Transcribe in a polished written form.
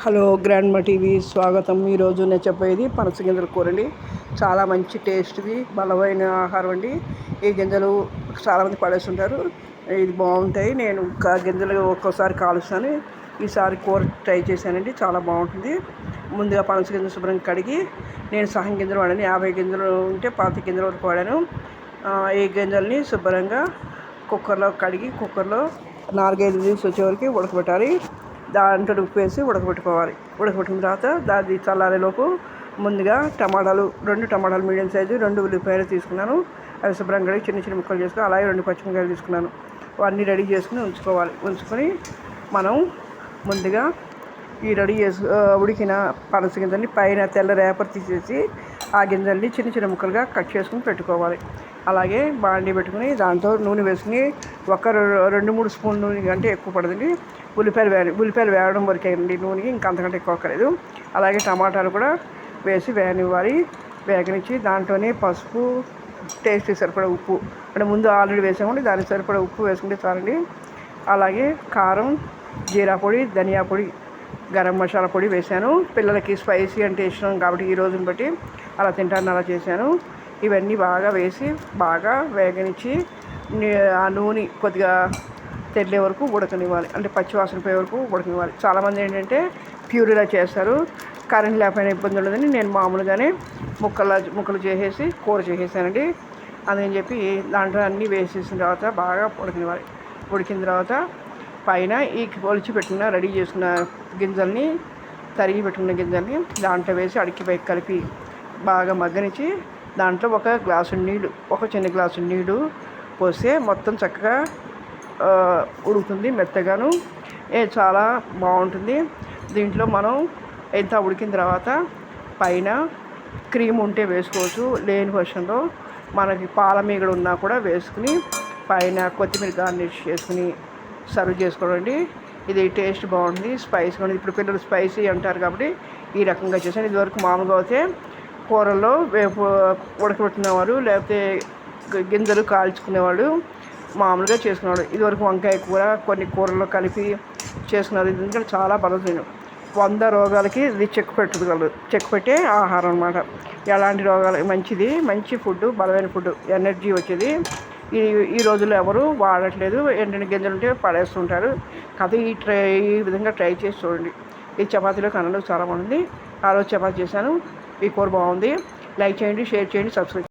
Hello grandma TV స్వాగతం. ఈరోజు నేను చెప్పేది పనస గింజల కూర అండి. చాలా మంచి టేస్ట్ది బలమైన ఆహారం అండి. ఈ గింజలు చాలామంది పడేస్తుంటారు, ఇది బాగుంటాయి. నేను గింజలు ఒక్కోసారి కాలుస్తాను, ఈసారి కూర ట్రై చేశానండి, చాలా బాగుంటుంది. ముందుగా పనస గింజలు శుభ్రంగా కడిగి, నేను సహం గింజలు వాడాను, 50 గింజలు ఉంటే 25 గింజల వరకు వాడాను. ఈ గింజల్ని శుభ్రంగా కుక్కర్లో కడిగి, కుక్కర్లో 4-5 విజిల్స్ వచ్చే వరకు ఉడకబెట్టాలి. దాంట్లో ఉప్పు వేసి ఉడకబెట్టుకోవాలి. ఉడకబెట్టిన తర్వాత దాన్ని చల్లారేలోపు ముందుగా టమాటాలు 2 టమాటాలు మీడియం సైజు, 2 ఉల్లిపాయలు తీసుకున్నాను. అవి శుభ్రంగా చిన్న చిన్న ముక్కలు చేసుకుని, అలాగే 2 పచ్చిమిరపకాయలు తీసుకున్నాను. అవన్నీ రెడీ చేసుకుని ఉంచుకొని మనం ముందుగా ఈ రెడీ చేసి ఉడికిన పనస గింజల్ని పైన తెల్ల రేపర్ తీసేసి ఆ గింజల్ని చిన్న చిన్న ముక్కలుగా కట్ చేసుకుని పెట్టుకోవాలి. అలాగే బాండీ పెట్టుకుని దాంట్లో నూనె వేసుకుని ఒక 2-3 స్పూన్లు నూనె కంటే ఎక్కువ పడదండి. ఉల్లిపాయలు వేయడం వరకే అండి నూనె, ఇంకా అంతకంటే ఎక్కువ అక్కర్లేదు. అలాగే టమాటాలు కూడా వేసి వేగనివ్వాలి. వేగనిచ్చి దాంట్లోనే పసుపు, టేస్ట్ సరిపడా ఉప్పు, అంటే ముందు ఆల్రెడీ వేసామండి, దానికి సరిపడా ఉప్పు వేసుకుంటే చాలండి. అలాగే కారం, జీరా పొడి, ధనియా పొడి, గరం మసాలా పొడి వేసాను. పిల్లలకి స్పైసీ అంటే ఇష్టం కాబట్టి ఈ రోజుని బట్టి అలా తింటాను, అలా చేశాను. ఇవన్నీ బాగా వేసి బాగా వేగనిచ్చి ఆ నూనె కొద్దిగా తెల్లే వరకు ఉడకనివ్వాలి, అంటే పచ్చివాసన పోయే వరకు ఉడకనివ్వాలి. చాలామంది ఏంటంటే ప్యూరీలా చేస్తారు, కరెంట్ లేకపోయినా ఇబ్బంది ఉండదని నేను మామూలుగానే ముక్కలు చేసేసి కూర చేసేసానండి. అదని చెప్పి దాంట్లో అన్నీ వేసేసిన తర్వాత బాగా ఉడకనివ్వాలి. ఉడికిన తర్వాత పైన ఈ ఒలిచి పెట్టుకున్న రెడీ చేసుకున్న గింజల్ని, తరిగి పెట్టుకున్న గింజల్ని దాంట్లో వేసి పైకి కలిపి బాగా మగ్గనిచ్చి దాంట్లో ఒక చిన్న గ్లాసు నీళ్ళు పోస్తే మొత్తం చక్కగా ఉడుకుతుంది, మెత్తగాను చాలా బాగుంటుంది. దీంట్లో మనం ఎంత ఉడికిన తర్వాత పైన క్రీమ్ ఉంటే వేసుకోవచ్చు, లేని పక్షంలో మనకి పాల మీగడ ఉన్నా కూడా వేసుకుని పైన కొత్తిమీర గార్నిష్ చేసుకుని సర్వ్ చేసుకోండి. ఇది టేస్ట్ బాగుంటుంది, స్పైసీగా ఉంటుంది. ఇప్పుడు పిల్లలు స్పైసీ అంటారు కాబట్టి ఈ రకంగా చేశాను. ఇదివరకు మామూలుగా అయితే కూరల్లో ఉడకబెట్టినవారు, లేకపోతే గింజలు కాల్చుకునేవాడు, మామూలుగా చేసుకునేవాడు. ఇదివరకు వంకాయ కూర కొన్ని కూరల్లో కలిపి చేసుకున్నారు. ఎందుకంటే చాలా బలమైన 100 రోగాలకి ఇది చెక్ పెట్టే ఆహారం అన్నమాట. ఎలాంటి రోగాలు మంచిది, మంచి ఫుడ్, బలమైన ఫుడ్, ఎనర్జీ వచ్చేది. ఈ రోజుల్లో ఎవరు వాడట్లేదు, ఎండిన గింజలు ఉంటే పడేస్తుంటారు. కాకపోతే ఈ విధంగా ట్రై చేసి చూడండి. ఈ చపాతీలో కన్నంలో చాలా బాగుంది. ఆ రోజు చపాతీ చేశాను, ఈ కూర బాగుంది. లైక్ చేయండి, షేర్ చేయండి, సబ్స్క్రైబ్.